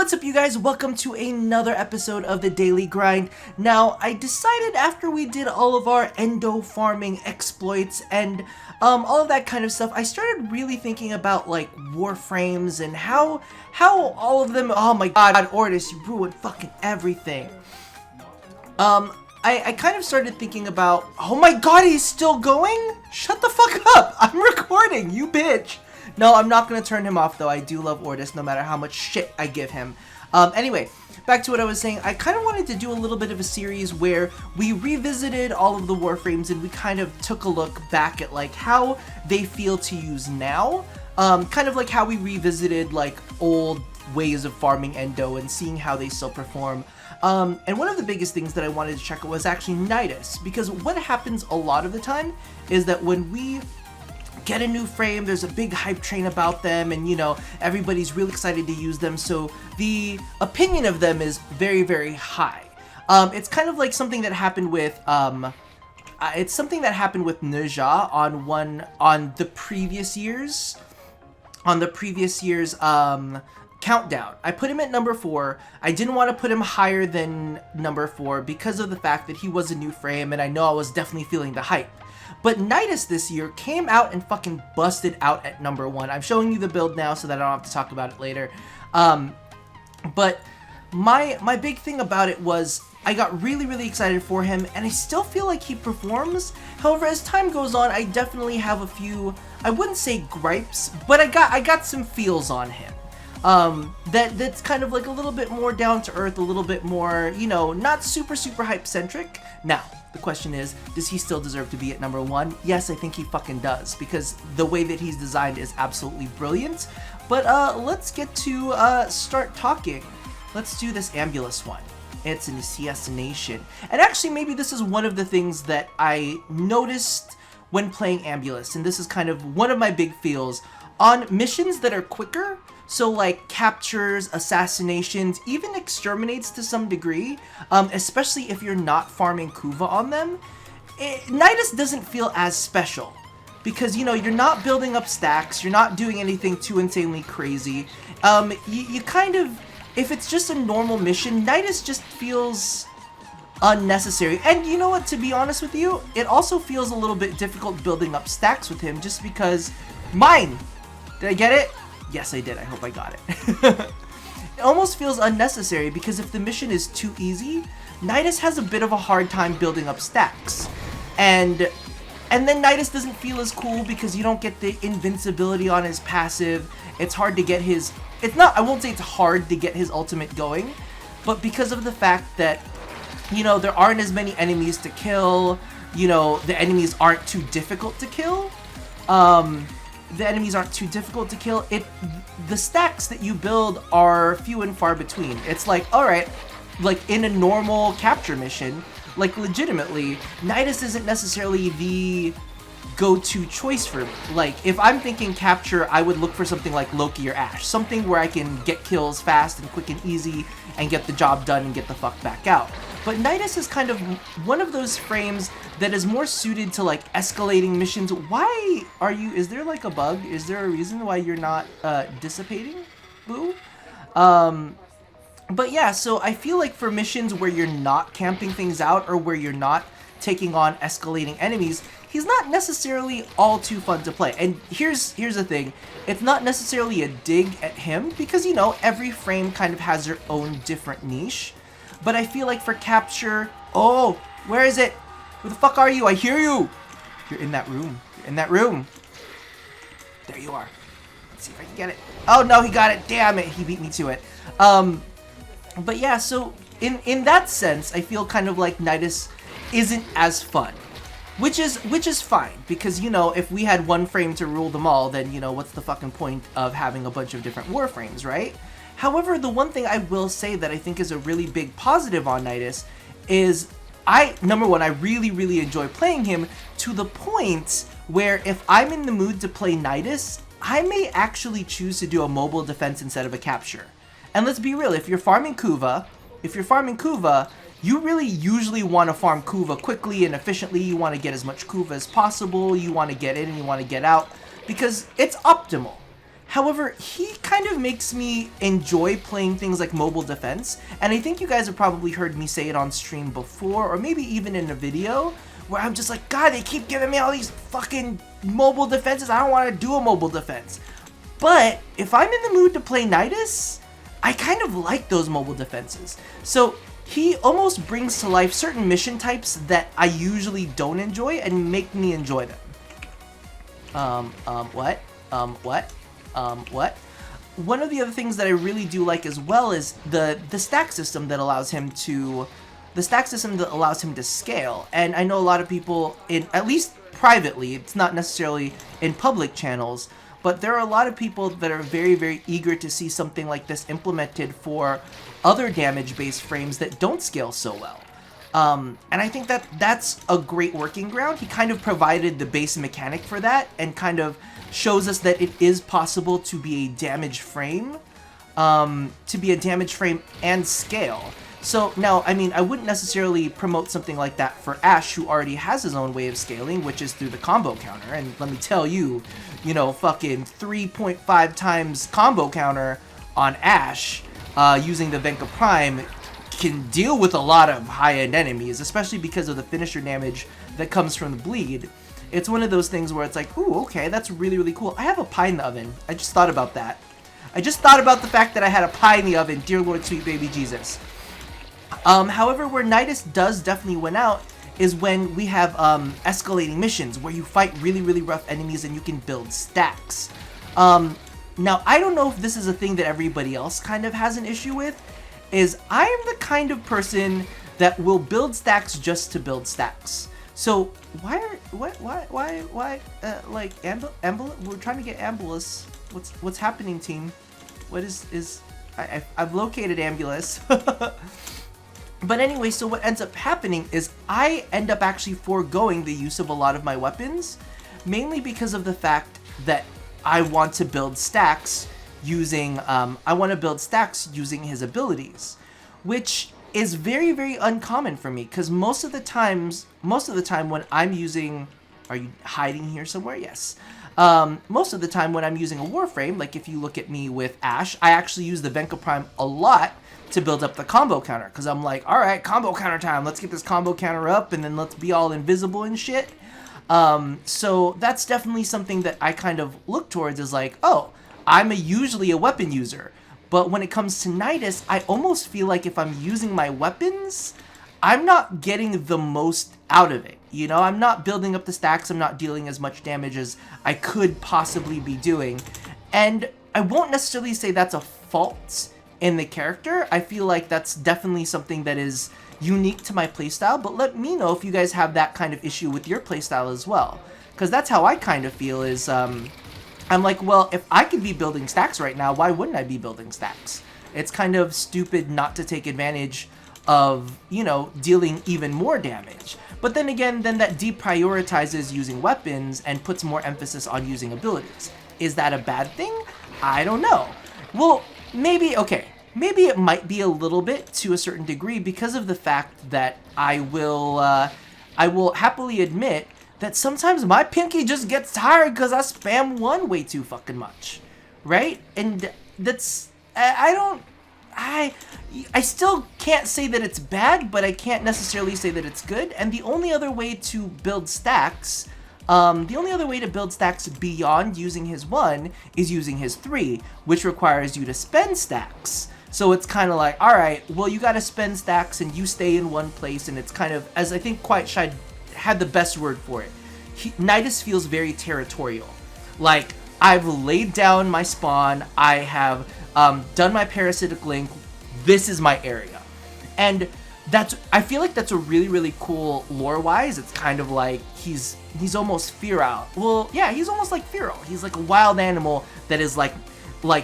What's up, you guys? Welcome to another episode of The Daily Grind. Now, I decided after we did all of our endo farming exploits and all of that kind of stuff, I started really thinking about like Warframes and how all of them, oh my god, Ordis, you ruined fucking everything. I kind of started thinking about, oh my god, he's still going? Shut the fuck up! I'm recording, you bitch! No, I'm not going to turn him off, though. I do love Ordis, no matter how much shit I give him. Anyway, back to what I was saying. I kind of wanted to do a little bit of a series where we revisited all of the Warframes and we kind of took a look back at, like, how they feel to use now. Kind of like how we revisited, like, old ways of farming Endo and seeing how they still perform. And one of the biggest things that I wanted to check out was actually Nidus, because what happens a lot of the time is that when we get a new frame, there's a big hype train about them, and you know, everybody's really excited to use them, so the opinion of them is very, very high. It's kind of like something that happened with Neja on the previous year's countdown. I put him at number 4. I didn't want to put him higher than number 4 because of the fact that he was a new frame, and I know I was definitely feeling the hype. But Nidus this year came out and fucking busted out at number 1. I'm showing you the build now so that I don't have to talk about it later. But my big thing about it was I got really, really excited for him, and I still feel like he performs. However, as time goes on, I definitely have a few, I wouldn't say gripes, but I got some feels on him. That's kind of like a little bit more down to earth, a little bit more, you know, not super hype centric. Now, the question is, does he still deserve to be at number 1? Yes, I think he fucking does, because the way that he's designed is absolutely brilliant. But let's get to start talking. Let's do this Ambulus one. It's an assassination. And actually, maybe this is one of the things that I noticed when playing Ambulus, and this is kind of one of my big feels. On missions that are quicker, so like captures, assassinations, even exterminates to some degree, especially if you're not farming Kuva on them, Nidus doesn't feel as special. Because, you know, you're not building up stacks, you're not doing anything too insanely crazy. You kind of, if it's just a normal mission, Nidus just feels unnecessary. And you know what, to be honest with you, it also feels a little bit difficult building up stacks with him just because mine! Did I get it? Yes, I did. I hope I got it. It almost feels unnecessary because if the mission is too easy, Nidus has a bit of a hard time building up stacks. And then Nidus doesn't feel as cool because you don't get the invincibility on his passive. It's hard to get his... I won't say it's hard to get his ultimate going, but because of the fact that, you know, there aren't as many enemies to kill, you know, the enemies aren't too difficult to kill, the stacks that you build are few and far between. It's like, alright, like in a normal capture mission, like legitimately, Nidus isn't necessarily the go-to choice for me. Like, if I'm thinking capture, I would look for something like Loki or Ashe, something where I can get kills fast and quick and easy and get the job done and get the fuck back out. But Nidus is kind of one of those frames that is more suited to like escalating missions. Why are you, is there like a bug? Is there a reason why you're not dissipating, Boo? But yeah, so I feel like for missions where you're not camping things out or where you're not taking on escalating enemies, he's not necessarily all too fun to play. And here's the thing, it's not necessarily a dig at him because, you know, every frame kind of has their own different niche. But I feel like for capture, oh, where is it? Where the fuck are you? I hear you. You're in that room. You're in that room. There you are. Let's see if I can get it. Oh no, he got it. Damn it, he beat me to it. But yeah, so in that sense, I feel kind of like Nidus isn't as fun. Which is fine, because, you know, if we had one frame to rule them all, then, you know, what's the fucking point of having a bunch of different Warframes, right? However, the one thing I will say that I think is a really big positive on Nidus is number one, I really, really enjoy playing him to the point where if I'm in the mood to play Nidus, I may actually choose to do a mobile defense instead of a capture. And let's be real, if you're farming Kuva, you really usually want to farm Kuva quickly and efficiently. You want to get as much Kuva as possible, you want to get in and you want to get out, because it's optimal. However, he kind of makes me enjoy playing things like mobile defense, and I think you guys have probably heard me say it on stream before, or maybe even in a video, where I'm just like, God, they keep giving me all these fucking mobile defenses. I don't want to do a mobile defense. But if I'm in the mood to play Nidus, I kind of like those mobile defenses. So he almost brings to life certain mission types that I usually don't enjoy and make me enjoy them. What? One of the other things that I really do like as well is the stack system that allows him to scale. And I know a lot of people, at least privately, it's not necessarily in public channels, but there are a lot of people that are very, very eager to see something like this implemented for other damage-based frames that don't scale so well. And I think that that's a great working ground. He kind of provided the base mechanic for that and kind of shows us that it is possible to be a damage frame, and scale. So now, I mean, I wouldn't necessarily promote something like that for Ashe, who already has his own way of scaling, which is through the combo counter. And let me tell you, you know, fucking 3.5 times combo counter on Ashe, using the Venka Prime, can deal with a lot of high-end enemies, especially because of the finisher damage that comes from the bleed. It's one of those things where it's like, ooh, okay, that's really, really cool. I have a pie in the oven. I just thought about that. I just thought about the fact that I had a pie in the oven. Dear Lord, sweet baby Jesus. However, where Nidus does definitely win out is when we have escalating missions where you fight really, really rough enemies and you can build stacks. Now, I don't know if this is a thing that everybody else kind of has an issue with, is I am the kind of person that will build stacks just to build stacks. So why, like, we're trying to get Ambulus. What's happening, team? What I've located Ambulus. But anyway, so what ends up happening is I end up actually foregoing the use of a lot of my weapons, mainly because of the fact that I want to build stacks using his abilities, which is very, very uncommon for me, because most of the time when I'm using, are you hiding here somewhere? Yes. Most of the time when I'm using a Warframe, like if you look at me with Ashe, I actually use the Venka Prime a lot to build up the combo counter, because I'm like, all right, combo counter time, let's get this combo counter up, and then let's be all invisible and shit. So that's definitely something that I kind of look towards, is like, oh, I'm usually a weapon user, but when it comes to Nidus, I almost feel like if I'm using my weapons, I'm not getting the most out of it. You know, I'm not building up the stacks, I'm not dealing as much damage as I could possibly be doing. And I won't necessarily say that's a fault in the character. I feel like that's definitely something that is unique to my playstyle, but let me know if you guys have that kind of issue with your playstyle as well. Because that's how I kind of feel, is, I'm like, well, if I could be building stacks right now, why wouldn't I be building stacks? It's kind of stupid not to take advantage of, you know, dealing even more damage. But then again, then that deprioritizes using weapons and puts more emphasis on using abilities. Is that a bad thing? I don't know. Well, maybe, okay, maybe it might be a little bit to a certain degree, because of the fact that I will happily admit that sometimes my pinky just gets tired because I spam one way too fucking much, right? And that's, I still can't say that it's bad, but I can't necessarily say that it's good. And the only other way to build stacks, beyond using his 1 is using his 3, which requires you to spend stacks. So it's kind of like, all right, well, you got to spend stacks and you stay in one place, and it's kind of, as I think Quiet Shy had the best word for it, Nidus feels very territorial. Like, I've laid down my spawn, I have done my parasitic link, this is my area. And I feel like that's a really, really cool lore-wise. It's kind of like he's almost Fearow. Well, yeah, he's almost like Fearow. He's like a wild animal that is like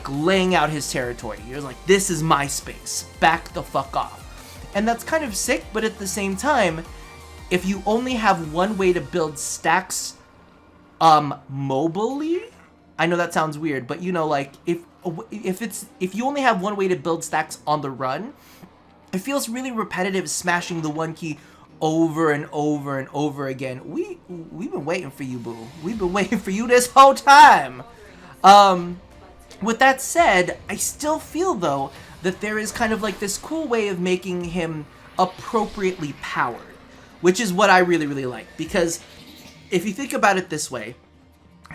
laying out his territory. You're like, this is my space, back the fuck off. And that's kind of sick, but at the same time, if you only have one way to build stacks mobily, I know that sounds weird, but you know, like, if you only have one way to build stacks on the run, it feels really repetitive, smashing the one key over and over and over again. We've been waiting for you, boo. We've been waiting for you this whole time. With that said, I still feel though that there is kind of like this cool way of making him appropriately powered, which is what I really, really like. Because if you think about it this way,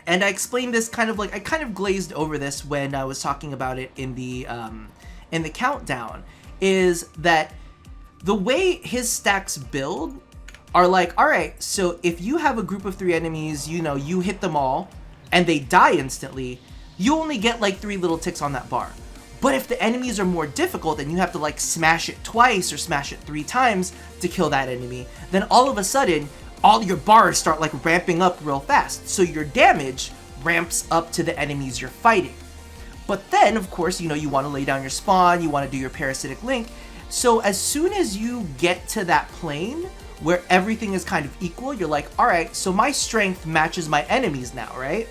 and I explained this kind of like, I kind of glazed over this when I was talking about it in the countdown, is that the way his stacks build are like, alright, so if you have a group of 3 enemies, you know, you hit them all, and they die instantly, you only get like 3 little ticks on that bar. But if the enemies are more difficult and you have to like smash it twice or smash it 3 times to kill that enemy, then all of a sudden, all your bars start like ramping up real fast. So your damage ramps up to the enemies you're fighting. But then, of course, you know, you want to lay down your spawn, you want to do your parasitic link. So as soon as you get to that plane where everything is kind of equal, you're like, alright, so my strength matches my enemies now, right?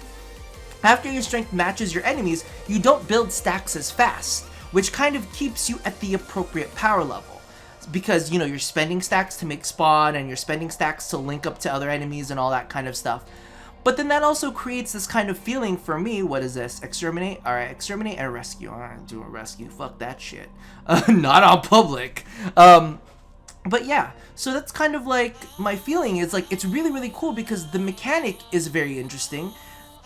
After your strength matches your enemies, you don't build stacks as fast, which kind of keeps you at the appropriate power level. Because, you know, you're spending stacks to make spawn, and you're spending stacks to link up to other enemies and all that kind of stuff. But then that also creates this kind of feeling for me. What is this? Exterminate? Alright, exterminate and rescue. Alright, do a rescue. Fuck that shit. Not on public. But yeah, so that's kind of like my feeling is like, it's really, really cool because the mechanic is very interesting.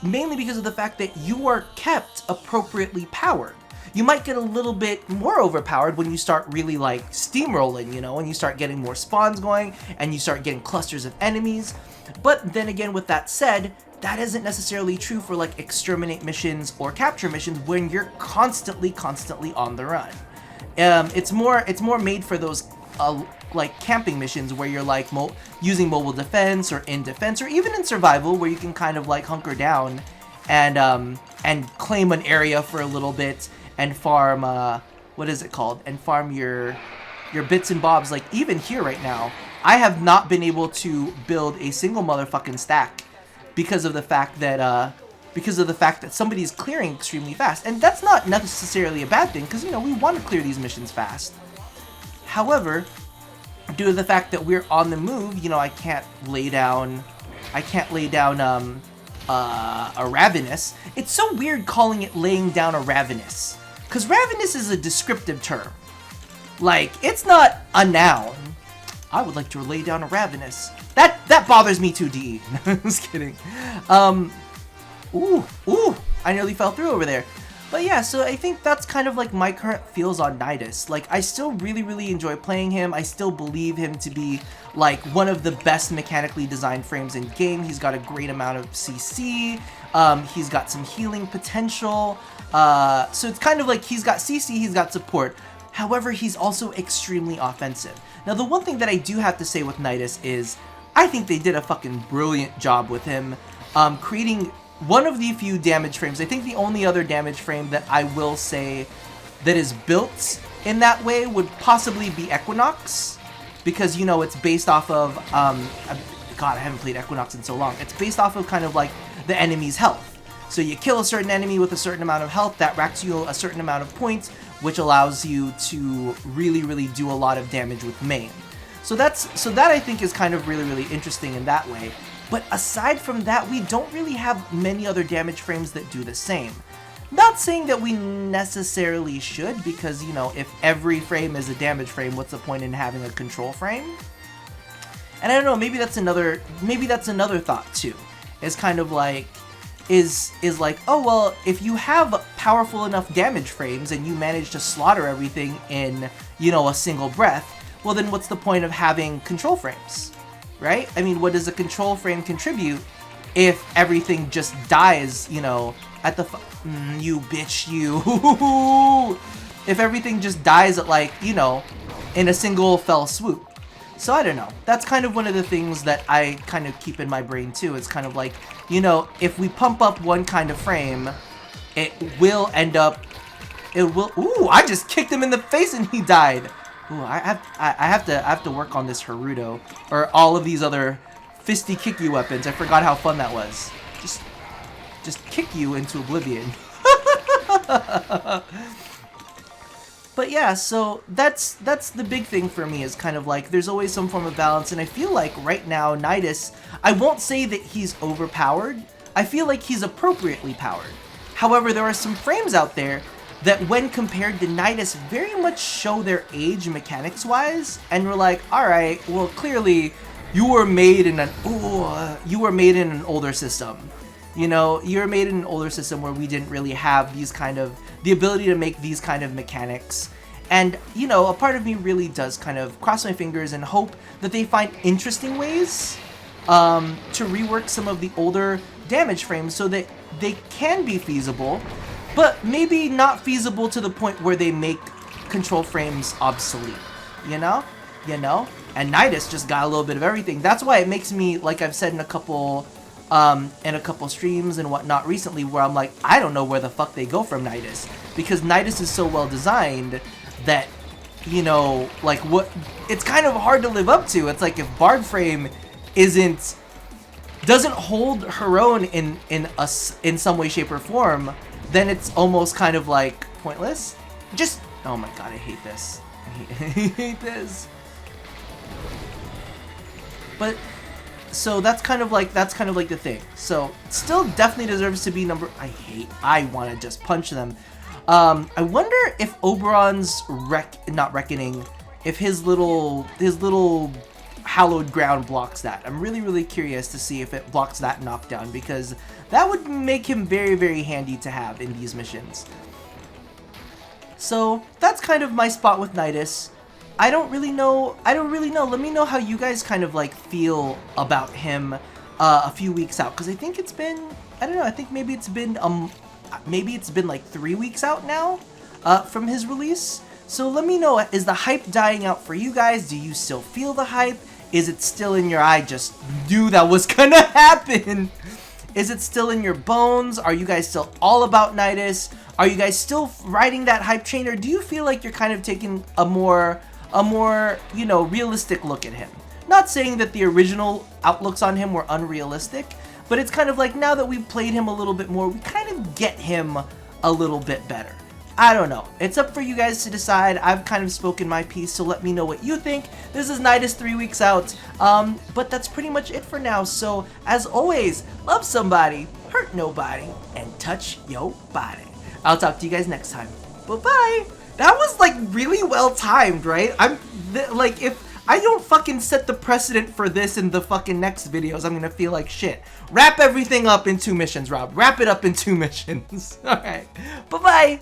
Mainly because of the fact that you are kept appropriately powered. You might get a little bit more overpowered when you start really like steamrolling, you know, when you start getting more spawns going and you start getting clusters of enemies. But then again, with that said, that isn't necessarily true for like exterminate missions or capture missions when you're constantly on the run. It's more made for those like camping missions where you're like using mobile defense or in defense or even in survival where you can kind of like hunker down and claim an area for a little bit and farm what is it called, and farm your bits and bobs. Like even here right now, I have not been able to build a single motherfucking stack because of the fact that somebody's clearing extremely fast, and that's not necessarily a bad thing because, you know, we want to clear these missions fast. However, due to the fact that we're on the move, you know, I can't lay down a ravenous. It's so weird calling it laying down a ravenous, because ravenous is a descriptive term. Like, it's not a noun. I would like to lay down a ravenous. That bothers me too, D. Just kidding. Ooh, I nearly fell through over there. But yeah, so I think that's kind of like my current feels on Nidus. Like, I still really, really enjoy playing him. I still believe him to be like one of the best mechanically designed frames in game. He's got a great amount of CC. He's got some healing potential. So it's kind of like he's got CC, he's got support. However, he's also extremely offensive. Now, the one thing that I do have to say with Nidus is I think they did a fucking brilliant job with him, creating one of the few damage frames. I think the only other damage frame that I will say that is built in that way would possibly be Equinox, because, you know, it's based off of, God, I haven't played Equinox in so long. It's based off of kind of like the enemy's health. So you kill a certain enemy with a certain amount of health, that racks you a certain amount of points, which allows you to really, really do a lot of damage with main. So that I think is kind of really, really interesting in that way. But aside from that, we don't really have many other damage frames that do the same. Not saying that we necessarily should, because, you know, if every frame is a damage frame, what's the point in having a control frame? And I don't know, maybe that's another thought too. Is kind of like, is like, oh well, if you have powerful enough damage frames and you manage to slaughter everything in, you know, a single breath, well then what's the point of having control frames? Right? I mean, what does a control frame contribute if everything just dies, you know, at the you bitch, you. If everything just dies at, like, you know, in a single fell swoop. So I don't know. That's kind of one of the things that I kind of keep in my brain too. It's kind of like, you know, if we pump up one kind of frame, it will end up, ooh, I just kicked him in the face and he died. Ooh, I have to work on this Haruto, or all of these other fisty kick you weapons. I forgot how fun that was. Just kick you into oblivion. But yeah, so that's the big thing for me, is kind of like there's always some form of balance, and I feel like right now Nidus, I won't say that he's overpowered. I feel like he's appropriately powered. However, there are some frames out there that when compared to Nidus very much show their age mechanics wise, and we're like, alright, well clearly you were made in an older system. You know, you were made in an older system where we didn't really have these kind of, the ability to make these kind of mechanics. And, you know, a part of me really does kind of cross my fingers and hope that they find interesting ways to rework some of the older damage frames so that they can be feasible, but maybe not feasible to the point where they make control frames obsolete, you know? And Nidus just got a little bit of everything. That's why it makes me, like I've said in a couple streams and whatnot recently, where I'm like, I don't know where the fuck they go from Nidus, because Nidus is so well designed that, you know, like, what, it's kind of hard to live up to. It's like if Warframe doesn't hold her own in some way, shape, or form, then it's almost kind of like pointless. Just, oh my god, I hate this. I hate this. But so that's kind of like the thing. So still definitely deserves to be number. I want to just punch them. I wonder if Oberon's not reckoning, if his little hallowed ground blocks that. I'm really curious to see if it blocks that knockdown, because that would make him very handy to have in these missions. So that's kind of my spot with Nidus. I don't really know. Let me know how you guys kind of like feel about him a few weeks out, because I think it's been, I don't know, I think maybe it's been like 3 weeks out now from his release. So let me know, is the hype dying out for you guys? Do you still feel the hype? Is it still in your eye? Just knew that was gonna happen. Is it still in your bones? Are you guys still all about Nidus? Are you guys still riding that hype train, or do you feel like you're kind of taking a more, you know, realistic look at him? Not saying that the original outlooks on him were unrealistic, but it's kind of like, now that we've played him a little bit more, we kind of get him a little bit better. I don't know. It's up for you guys to decide. I've kind of spoken my piece, so let me know what you think. This is Nidus 3 weeks out, but that's pretty much it for now. So, as always, love somebody, hurt nobody, and touch your body. I'll talk to you guys next time. Bye-bye! That was, like, really well timed, right? Like, if I don't fucking set the precedent for this in the fucking next videos, I'm gonna feel like shit. Wrap everything up in 2 missions, Rob. Wrap it up in 2 missions. Alright. Bye-bye!